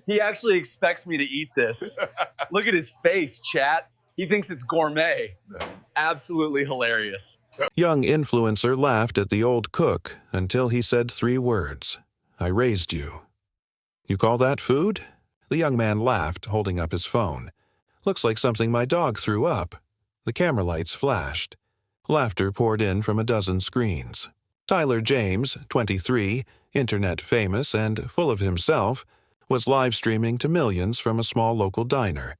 He actually expects me to eat this. Look at his face, chat. He thinks it's gourmet. Absolutely hilarious. Young influencer laughed at the old cook until he said 3 words. I raised you. You call that food? The young man laughed, holding up his phone. Looks like something my dog threw up. The camera lights flashed. Laughter poured in from a dozen screens. Tyler James, 23, internet famous and full of himself, was live streaming to millions from a small local diner,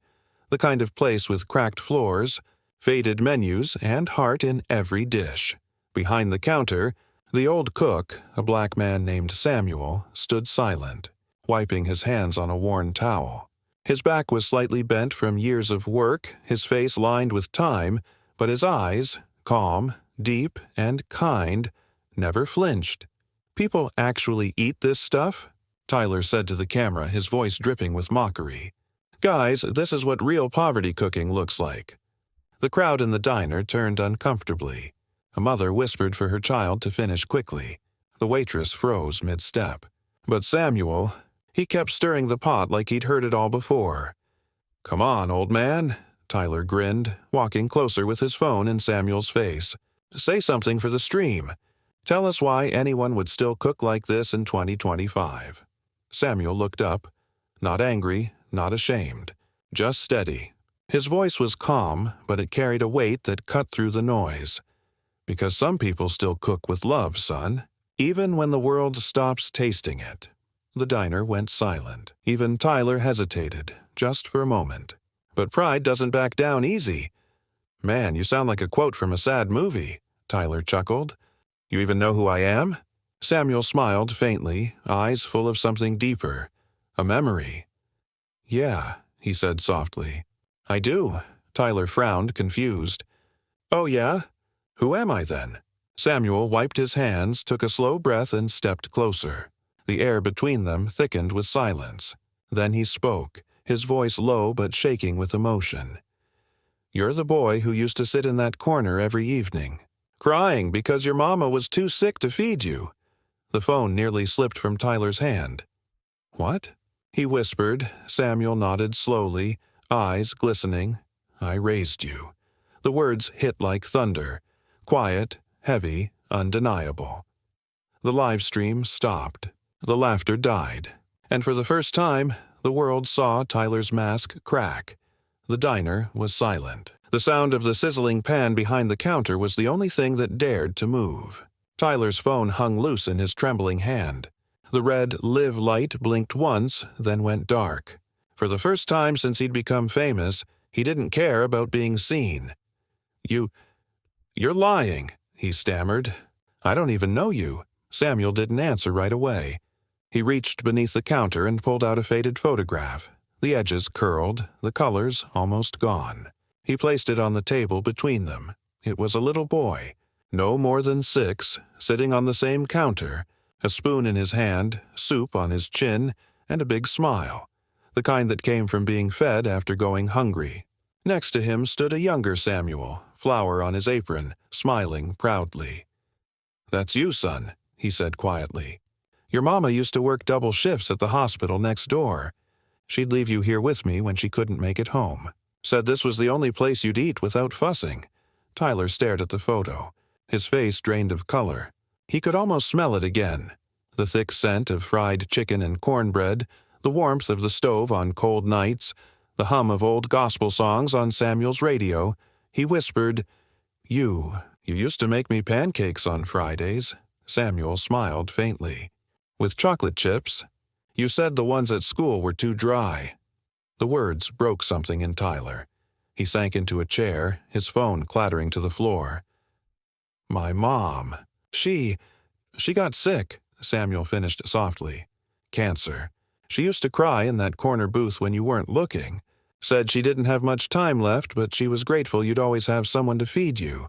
the kind of place with cracked floors, faded menus, and heart in every dish. Behind the counter, the old cook, a black man named Samuel, stood silent, wiping his hands on a worn towel. His back was slightly bent from years of work, his face lined with time, but his eyes, calm, deep, and kind, never flinched. People actually eat this stuff? Tyler said to the camera, his voice dripping with mockery. Guys, this is what real poverty cooking looks like. The crowd in the diner turned uncomfortably. A mother whispered for her child to finish quickly. The waitress froze mid-step. But Samuel, he kept stirring the pot like he'd heard it all before. Come on, old man, Tyler grinned, walking closer with his phone in Samuel's face. Say something for the stream. Tell us why anyone would still cook like this in 2025. Samuel looked up, not angry, not ashamed, just steady. His voice was calm, but it carried a weight that cut through the noise. Because some people still cook with love, son, even when the world stops tasting it. The diner went silent. Even Tyler hesitated, just for a moment. But pride doesn't back down easy. Man, you sound like a quote from a sad movie, Tyler chuckled. You even know who I am? Samuel smiled faintly, eyes full of something deeper. A memory. Yeah, he said softly. I do. Tyler frowned, confused. Oh yeah? Who am I then? Samuel wiped his hands, took a slow breath, and stepped closer. The air between them thickened with silence. Then he spoke, his voice low but shaking with emotion. You're the boy who used to sit in that corner every evening, crying because your mama was too sick to feed you. The phone nearly slipped from Tyler's hand. What? He whispered. Samuel nodded slowly, eyes glistening. I raised you. The words hit like thunder. Quiet, heavy, undeniable. The live stream stopped. The laughter died. And for the first time, the world saw Tyler's mask crack. The diner was silent. The sound of the sizzling pan behind the counter was the only thing that dared to move. Tyler's phone hung loose in his trembling hand. The red live light blinked once, then went dark. For the first time since he'd become famous, he didn't care about being seen. You're lying, he stammered. I don't even know you. Samuel didn't answer right away. He reached beneath the counter and pulled out a faded photograph. The edges curled, the colors almost gone. He placed it on the table between them. It was a little boy, no more than 6, sitting on the same counter, a spoon in his hand, soup on his chin, and a big smile, the kind that came from being fed after going hungry. Next to him stood a younger Samuel, flour on his apron, smiling proudly. That's you, son, he said quietly. Your mama used to work double shifts at the hospital next door. She'd leave you here with me when she couldn't make it home. Said this was the only place you'd eat without fussing. Tyler stared at the photo. His face drained of color. He could almost smell it again. The thick scent of fried chicken and cornbread, the warmth of the stove on cold nights, the hum of old gospel songs on Samuel's radio. He whispered, You used to make me pancakes on Fridays. Samuel smiled faintly. With chocolate chips. You said the ones at school were too dry. The words broke something in Tyler. He sank into a chair, his phone clattering to the floor. My mom. She got sick, Samuel finished softly. Cancer. She used to cry in that corner booth when you weren't looking. Said she didn't have much time left, but she was grateful you'd always have someone to feed you.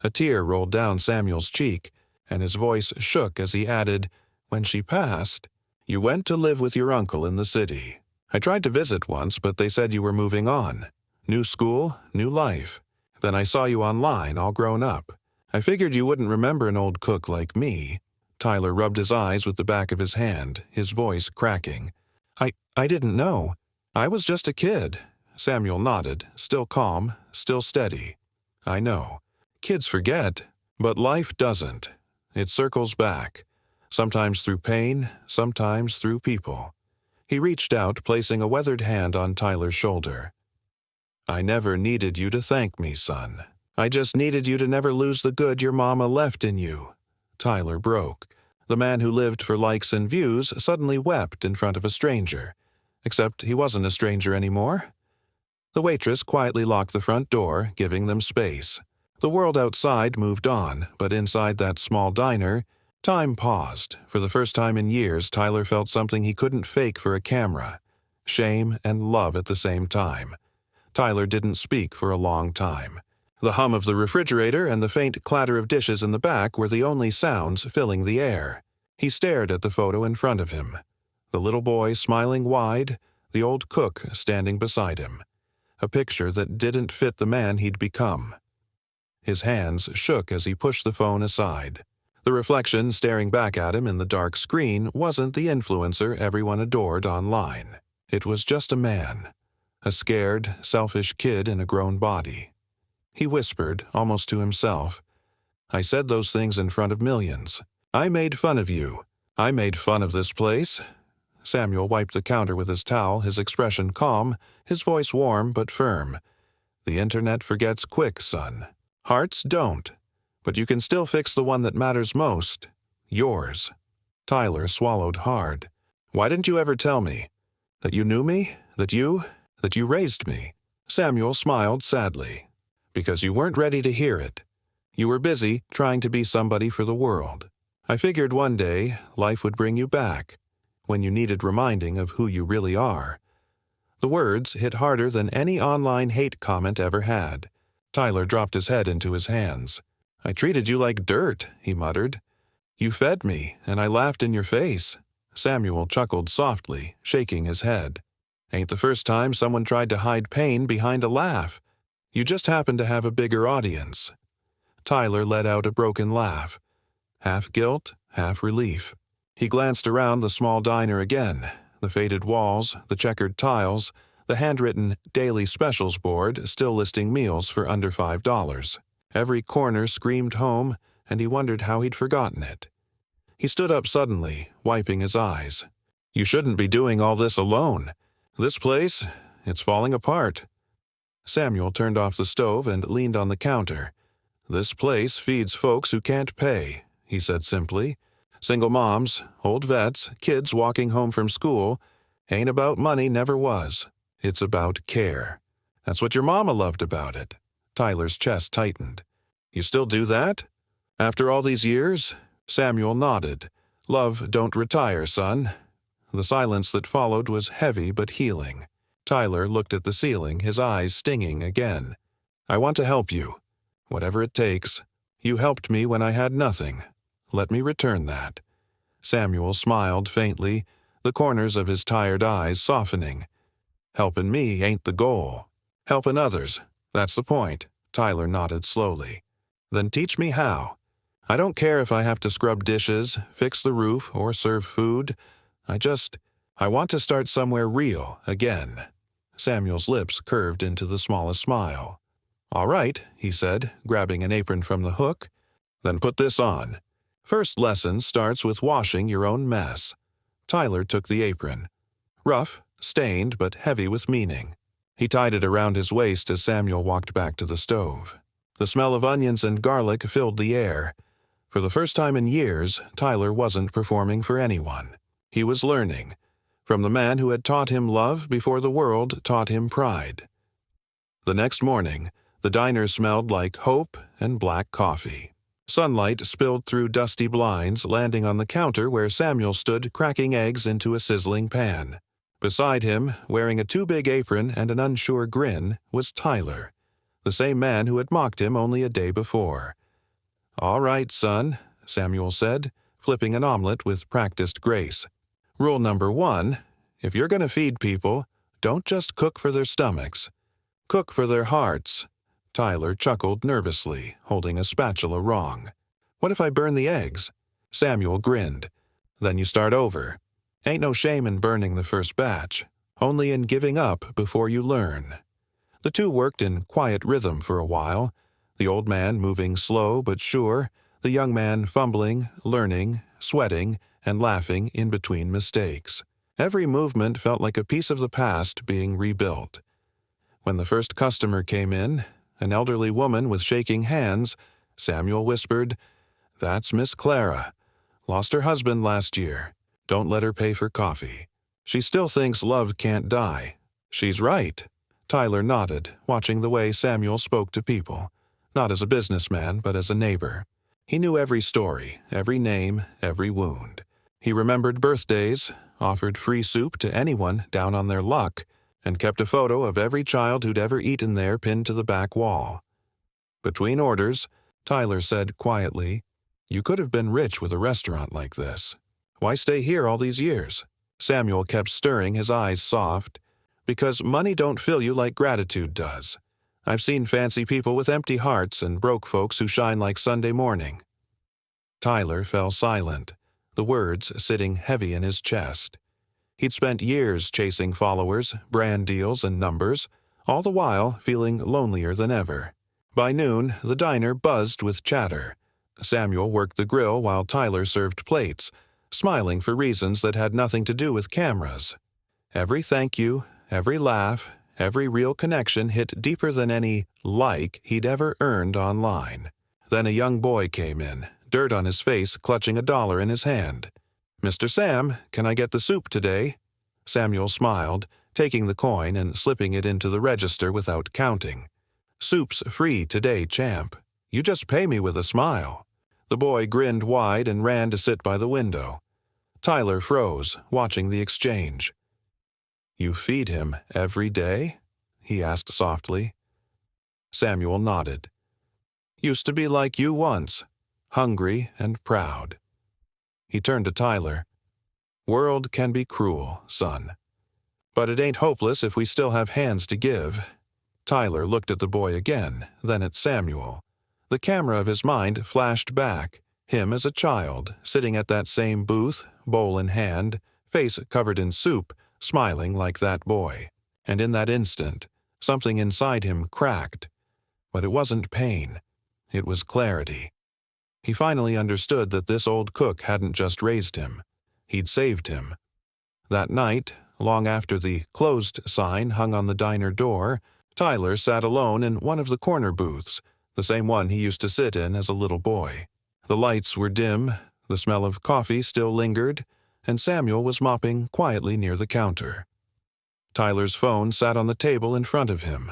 A tear rolled down Samuel's cheek, and his voice shook as he added, When she passed, you went to live with your uncle in the city. I tried to visit once, but they said you were moving on. New school, new life. Then I saw you online, all grown up. I figured you wouldn't remember an old cook like me. Tyler rubbed his eyes with the back of his hand, his voice cracking. I didn't know. I was just a kid. Samuel nodded, still calm, still steady. I know. Kids forget, but life doesn't. It circles back, sometimes through pain, sometimes through people. He reached out, placing a weathered hand on Tyler's shoulder. I never needed you to thank me, son. I just needed you to never lose the good your mama left in you. Tyler broke. The man who lived for likes and views suddenly wept in front of a stranger. Except he wasn't a stranger anymore. The waitress quietly locked the front door, giving them space. The world outside moved on, but inside that small diner, time paused. For the first time in years, Tyler felt something he couldn't fake for a camera. Shame and love at the same time. Tyler didn't speak for a long time. The hum of the refrigerator and the faint clatter of dishes in the back were the only sounds filling the air. He stared at the photo in front of him. The little boy smiling wide, the old cook standing beside him. A picture that didn't fit the man he'd become. His hands shook as he pushed the phone aside. The reflection staring back at him in the dark screen wasn't the influencer everyone adored online. It was just a man. A scared, selfish kid in a grown body. He whispered, almost to himself, I said those things in front of millions. I made fun of you. I made fun of this place. Samuel wiped the counter with his towel, his expression calm, his voice warm but firm. The internet forgets quick, son. Hearts don't. But you can still fix the one that matters most. Yours. Tyler swallowed hard. Why didn't you ever tell me? That you knew me? That you raised me? Samuel smiled sadly. Because you weren't ready to hear it. You were busy trying to be somebody for the world. I figured one day life would bring you back, when you needed reminding of who you really are. The words hit harder than any online hate comment ever had. Tyler dropped his head into his hands. I treated you like dirt, he muttered. You fed me, and I laughed in your face. Samuel chuckled softly, shaking his head. Ain't the first time someone tried to hide pain behind a laugh. You just happen to have a bigger audience. Tyler let out a broken laugh. Half guilt, half relief. He glanced around the small diner again, the faded walls, the checkered tiles, the handwritten Daily Specials board still listing meals for under $5. Every corner screamed home, and he wondered how he'd forgotten it. He stood up suddenly, wiping his eyes. You shouldn't be doing all this alone. This place, it's falling apart. Samuel turned off the stove and leaned on the counter. This place feeds folks who can't pay, he said simply. Single moms, old vets, kids walking home from school. Ain't about money, never was. It's about care. That's what your mama loved about it. Tyler's chest tightened. You still do that? After all these years? Samuel nodded. Love don't retire, son. The silence that followed was heavy but healing. Tyler looked at the ceiling, his eyes stinging again. I want to help you. Whatever it takes. You helped me when I had nothing. Let me return that. Samuel smiled faintly, the corners of his tired eyes softening. Helping me ain't the goal. Helping others, that's the point. Tyler nodded slowly. Then teach me how. I don't care if I have to scrub dishes, fix the roof, or serve food. I want to start somewhere real again. Samuel's lips curved into the smallest smile. All right, he said, grabbing an apron from the hook. Then put this on. First lesson starts with washing your own mess. Tyler took the apron. Rough, stained, but heavy with meaning. He tied it around his waist as Samuel walked back to the stove. The smell of onions and garlic filled the air. For the first time in years, Tyler wasn't performing for anyone. He was learning, from the man who had taught him love before the world taught him pride. The next morning, the diner smelled like hope and black coffee. Sunlight spilled through dusty blinds, landing on the counter where Samuel stood cracking eggs into a sizzling pan. Beside him, wearing a too-big apron and an unsure grin, was Tyler, the same man who had mocked him only a day before. All right, son, Samuel said, flipping an omelet with practiced grace. Rule number 1, if you're going to feed people, don't just cook for their stomachs. Cook for their hearts. Tyler chuckled nervously, holding a spatula wrong. What if I burn the eggs? Samuel grinned. Then you start over. Ain't no shame in burning the first batch, only in giving up before you learn. The two worked in quiet rhythm for a while, the old man moving slow but sure, the young man fumbling, learning, sweating, and laughing in between mistakes. Every movement felt like a piece of the past being rebuilt. When the first customer came in, an elderly woman with shaking hands, Samuel whispered, "That's Miss Clara. Lost her husband last year. Don't let her pay for coffee. She still thinks love can't die." "She's right." Tyler nodded, watching the way Samuel spoke to people, not as a businessman, but as a neighbor. He knew every story, every name, every wound. He remembered birthdays, offered free soup to anyone down on their luck, and kept a photo of every child who'd ever eaten there pinned to the back wall. Between orders, Tyler said quietly, "You could have been rich with a restaurant like this. Why stay here all these years?" Samuel kept stirring, his eyes soft. "Because money don't fill you like gratitude does. I've seen fancy people with empty hearts and broke folks who shine like Sunday morning." Tyler fell silent, the words sitting heavy in his chest. He'd spent years chasing followers, brand deals, and numbers, all the while feeling lonelier than ever. By noon, the diner buzzed with chatter. Samuel worked the grill while Tyler served plates, smiling for reasons that had nothing to do with cameras. Every thank you, every laugh, every real connection hit deeper than any like he'd ever earned online. Then a young boy came in, dirt on his face, clutching $1 in his hand. "Mr. Sam, can I get the soup today?" Samuel smiled, taking the coin and slipping it into the register without counting. "Soup's free today, champ. You just pay me with a smile." The boy grinned wide and ran to sit by the window. Tyler froze, watching the exchange. "You feed him every day?" he asked softly. Samuel nodded. "Used to be like you once, hungry and proud." He turned to Tyler. "World can be cruel, son. But it ain't hopeless if we still have hands to give." Tyler looked at the boy again, then at Samuel. The camera of his mind flashed back, him as a child, sitting at that same booth, bowl in hand, face covered in soup, smiling like that boy. And in that instant, something inside him cracked. But it wasn't pain. It was clarity. He finally understood that this old cook hadn't just raised him. He'd saved him. That night, long after the "closed" sign hung on the diner door, Tyler sat alone in one of the corner booths, the same one he used to sit in as a little boy. The lights were dim, the smell of coffee still lingered, and Samuel was mopping quietly near the counter. Tyler's phone sat on the table in front of him.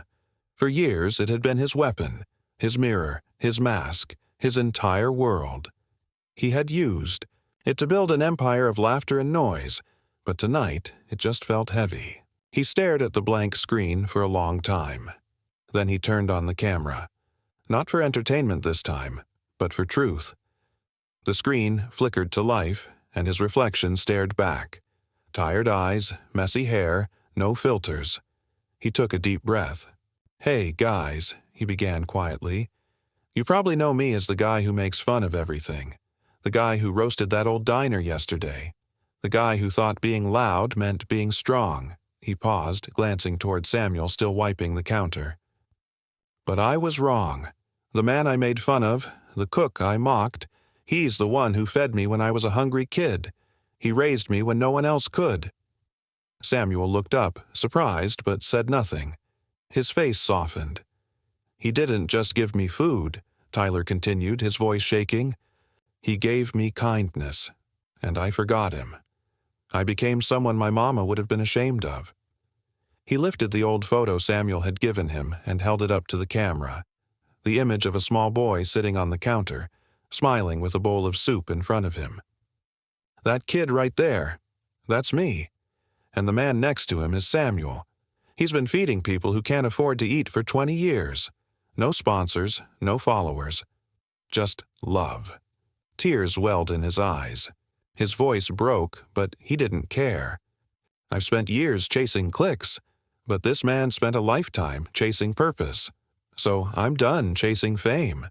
For years it had been his weapon, his mirror, his mask, his entire world. He had used it to build an empire of laughter and noise, but tonight it just felt heavy. He stared at the blank screen for a long time. Then he turned on the camera. Not for entertainment this time, but for truth. The screen flickered to life, and his reflection stared back. Tired eyes, messy hair, no filters. He took a deep breath. "Hey, guys," he began quietly. "You probably know me as the guy who makes fun of everything. The guy who roasted that old diner yesterday. The guy who thought being loud meant being strong." He paused, glancing toward Samuel still wiping the counter. "But I was wrong. The man I made fun of, the cook I mocked, he's the one who fed me when I was a hungry kid. He raised me when no one else could." Samuel looked up, surprised, but said nothing. His face softened. "He didn't just give me food," Tyler continued, his voice shaking. "He gave me kindness, and I forgot him. I became someone my mama would have been ashamed of." He lifted the old photo Samuel had given him and held it up to the camera. The image of a small boy sitting on the counter, smiling with a bowl of soup in front of him. "That kid right there, that's me. And the man next to him is Samuel. He's been feeding people who can't afford to eat for 20 years. No sponsors, no followers. Just love." Tears welled in his eyes. His voice broke, but he didn't care. "I've spent years chasing clicks, but this man spent a lifetime chasing purpose. So I'm done chasing fame.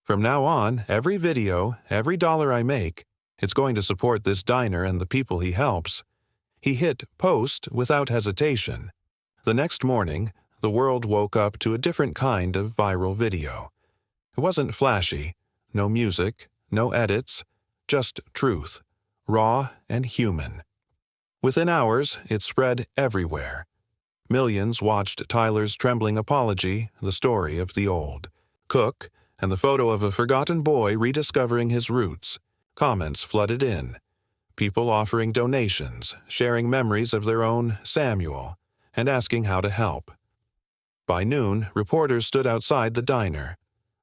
From now on, every video, every dollar I make, it's going to support this diner and the people he helps. He hit post without hesitation. The next morning, the world woke up to a different kind of viral video. It wasn't flashy, no music, no edits, just truth, raw and human. Within hours, it spread everywhere. Millions watched Tyler's trembling apology, the story of the old cook, and the photo of a forgotten boy rediscovering his roots. Comments flooded in. People offering donations, sharing memories of their own Samuel, and asking how to help. By noon, reporters stood outside the diner.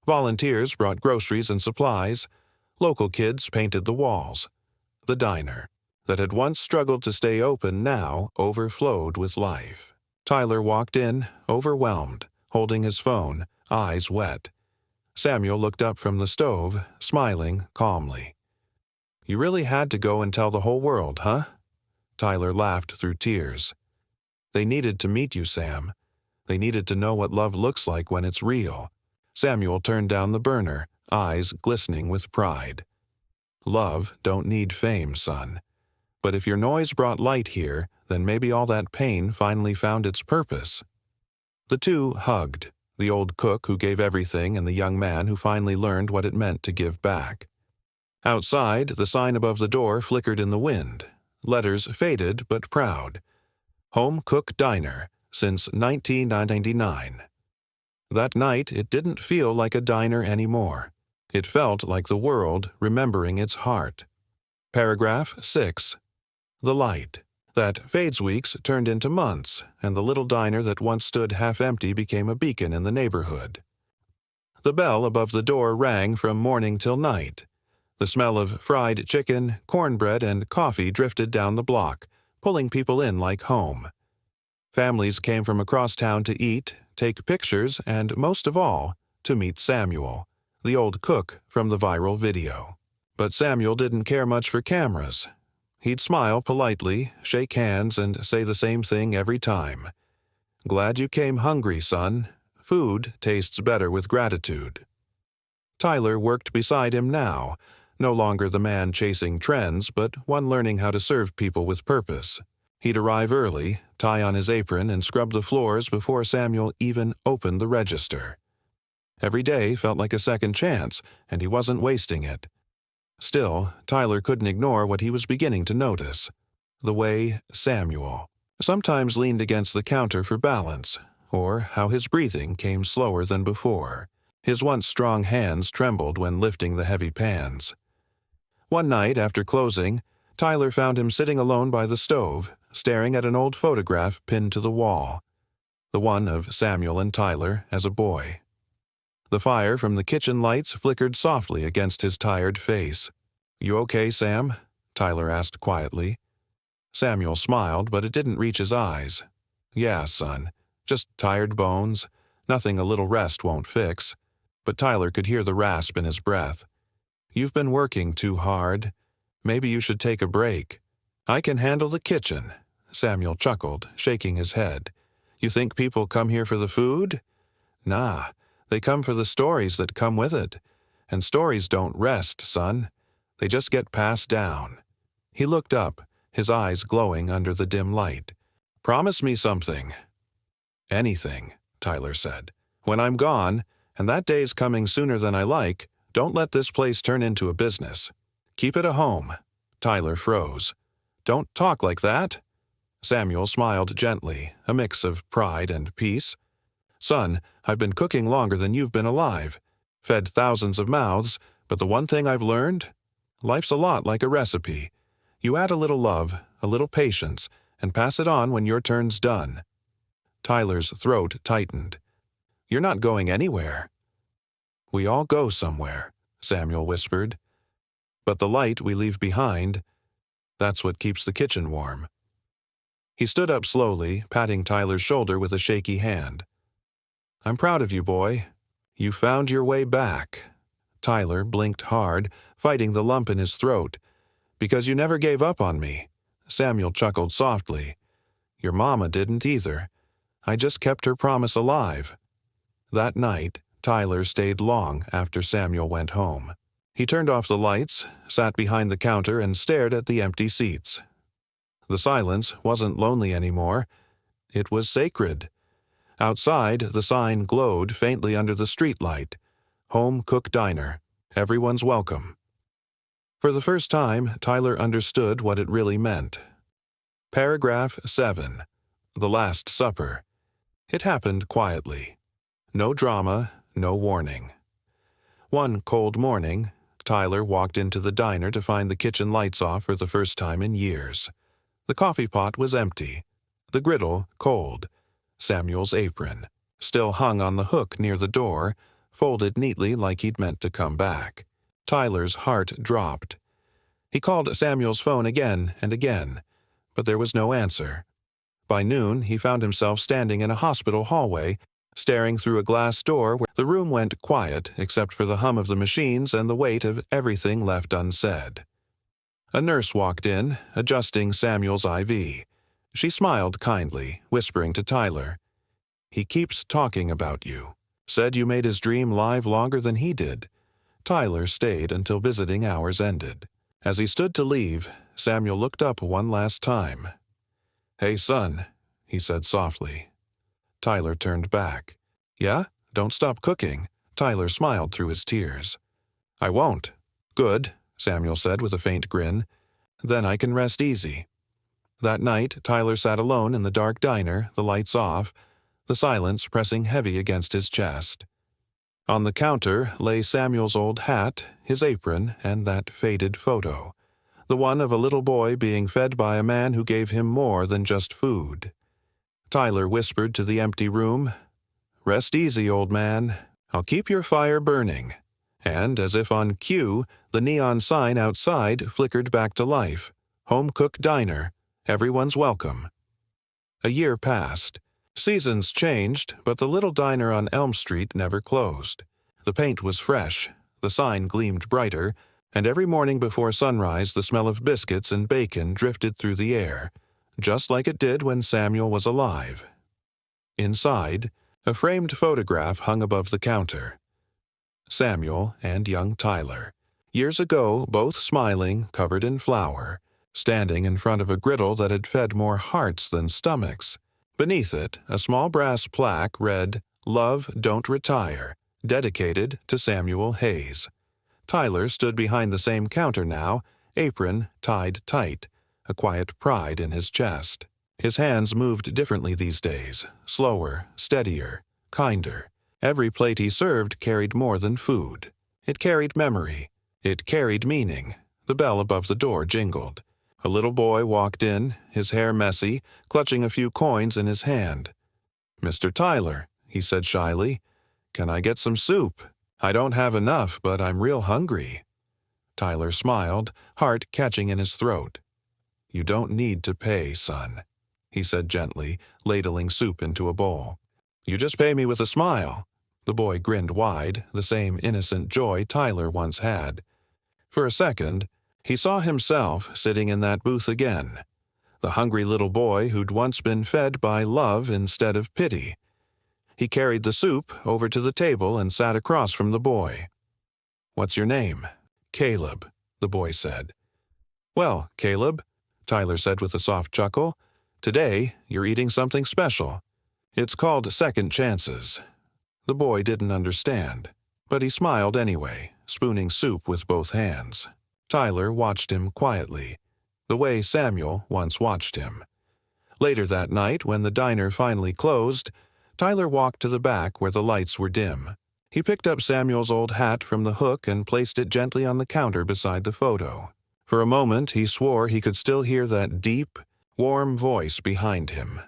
Volunteers brought groceries and supplies. Local kids painted the walls. The diner, that had once struggled to stay open, now overflowed with life. Tyler walked in, overwhelmed, holding his phone, eyes wet. Samuel looked up from the stove, smiling calmly. "You really had to go and tell the whole world, huh?" Tyler laughed through tears. "They needed to meet you, Sam. They needed to know what love looks like when it's real." Samuel turned down the burner, eyes glistening with pride. "Love don't need fame, son. But if your noise brought light here, then maybe all that pain finally found its purpose." The two hugged, the old cook who gave everything and the young man who finally learned what it meant to give back. Outside, the sign above the door flickered in the wind. Letters faded but proud. Home Cook Diner, since 1999. That night, it didn't feel like a diner anymore. It felt like the world remembering its heart. Paragraph 6. The light. That fades weeks turned into months, and the little diner that once stood half-empty became a beacon in the neighborhood. The bell above the door rang from morning till night. The smell of fried chicken, cornbread, and coffee drifted down the block, pulling people in like home. Families came from across town to eat, take pictures, and, most of all, to meet Samuel, the old cook from the viral video. But Samuel didn't care much for cameras. He'd smile politely, shake hands, and say the same thing every time. "Glad you came hungry, son. Food tastes better with gratitude." Tyler worked beside him now, no longer the man chasing trends, but one learning how to serve people with purpose. He'd arrive early, tie on his apron, and scrub the floors before Samuel even opened the register. Every day felt like a second chance, and he wasn't wasting it. Still, Tyler couldn't ignore what he was beginning to notice. The way Samuel sometimes leaned against the counter for balance, or how his breathing came slower than before. His once strong hands trembled when lifting the heavy pans. One night after closing, Tyler found him sitting alone by the stove, staring at an old photograph pinned to the wall, the one of Samuel and Tyler as a boy. The fire from the kitchen lights flickered softly against his tired face. "You okay, Sam?" Tyler asked quietly. Samuel smiled, but it didn't reach his eyes. "Yeah, son. Just tired bones. Nothing a little rest won't fix." But Tyler could hear the rasp in his breath. "You've been working too hard. Maybe you should take a break." "I can handle the kitchen," Samuel chuckled, shaking his head. "You think people come here for the food? Nah, they come for the stories that come with it. And stories don't rest, son. They just get passed down." He looked up, his eyes glowing under the dim light. "Promise me something." "Anything," Tyler said. "When I'm gone, and that day's coming sooner than I like, don't let this place turn into a business. Keep it a home." Tyler froze. "Don't talk like that." Samuel smiled gently, a mix of pride and peace. "Son, I've been cooking longer than you've been alive. Fed thousands of mouths, but the one thing I've learned? Life's a lot like a recipe. You add a little love, a little patience, and pass it on when your turn's done." Tyler's throat tightened. "You're not going anywhere." "We all go somewhere," Samuel whispered. "But the light we leave behind, that's what keeps the kitchen warm." He stood up slowly, patting Tyler's shoulder with a shaky hand. "I'm proud of you, boy. You found your way back." Tyler blinked hard, fighting the lump in his throat. "Because you never gave up on me." Samuel chuckled softly. "Your mama didn't either. I just kept her promise alive." That night, Tyler stayed long after Samuel went home. He turned off the lights, sat behind the counter, and stared at the empty seats. The silence wasn't lonely anymore. It was sacred. Outside, the sign glowed faintly under the streetlight. Home Cook Diner. Everyone's welcome. For the first time, Tyler understood what it really meant. Paragraph 7. The Last Supper. It happened quietly. No drama, no warning. One cold morning, Tyler walked into the diner to find the kitchen lights off for the first time in years. The coffee pot was empty. The griddle cold. Samuel's apron still hung on the hook near the door, folded neatly like he'd meant to come back. Tyler's heart dropped. He called Samuel's phone again and again, but there was no answer. By noon, he found himself standing in a hospital hallway, staring through a glass door where the room went quiet except for the hum of the machines and the weight of everything left unsaid. A nurse walked in, adjusting Samuel's IV. She smiled kindly, whispering to Tyler, "He keeps talking about you. Said you made his dream live longer than he did." Tyler stayed until visiting hours ended. As he stood to leave, Samuel looked up one last time. "Hey, son," he said softly. Tyler turned back. "Yeah? Don't stop cooking." Tyler smiled through his tears. "I won't." "Good," Samuel said with a faint grin. "Then I can rest easy." That night, Tyler sat alone in the dark diner, the lights off, the silence pressing heavy against his chest. On the counter lay Samuel's old hat, his apron, and that faded photo, the one of a little boy being fed by a man who gave him more than just food. Tyler whispered to the empty room, "Rest easy, old man. I'll keep your fire burning." And, as if on cue, the neon sign outside flickered back to life. Home Cook Diner. Everyone's welcome. A year passed. Seasons changed, but the little diner on Elm Street never closed. The paint was fresh, the sign gleamed brighter, and every morning before sunrise the smell of biscuits and bacon drifted through the air, just like it did when Samuel was alive. Inside, a framed photograph hung above the counter. Samuel and young Tyler. Years ago, both smiling, covered in flour, standing in front of a griddle that had fed more hearts than stomachs. Beneath it, a small brass plaque read, "Love, Don't Retire," dedicated to Samuel Hayes. Tyler stood behind the same counter now, apron tied tight, a quiet pride in his chest. His hands moved differently these days, slower, steadier, kinder. Every plate he served carried more than food. It carried memory. It carried meaning. The bell above the door jingled. A little boy walked in, his hair messy, clutching a few coins in his hand. "Mr. Tyler," he said shyly, "can I get some soup? I don't have enough, but I'm real hungry." Tyler smiled, heart catching in his throat. "You don't need to pay, son," he said gently, ladling soup into a bowl. "You just pay me with a smile." The boy grinned wide, the same innocent joy Tyler once had. For a second, he saw himself sitting in that booth again, the hungry little boy who'd once been fed by love instead of pity. He carried the soup over to the table and sat across from the boy. "What's your name?" "Caleb," the boy said. "Well, Caleb," Tyler said with a soft chuckle, "today you're eating something special. It's called Second Chances." The boy didn't understand, but he smiled anyway, spooning soup with both hands. Tyler watched him quietly, the way Samuel once watched him. Later that night, when the diner finally closed, Tyler walked to the back where the lights were dim. He picked up Samuel's old hat from the hook and placed it gently on the counter beside the photo. For a moment, he swore he could still hear that deep, warm voice behind him.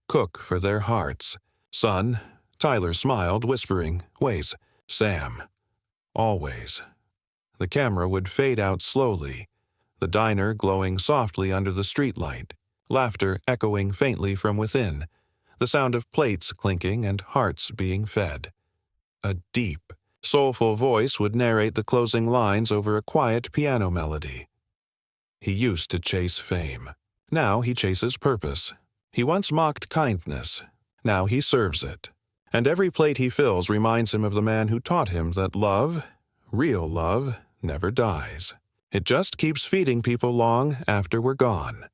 "Cook for their hearts. Son," Tyler smiled, whispering, "Ways, Sam. Always." The camera would fade out slowly, the diner glowing softly under the streetlight, laughter echoing faintly from within, the sound of plates clinking and hearts being fed. A deep, soulful voice would narrate the closing lines over a quiet piano melody. He used to chase fame. Now he chases purpose. He once mocked kindness. Now he serves it. And every plate he fills reminds him of the man who taught him that love, real love, never dies. It just keeps feeding people long after we're gone.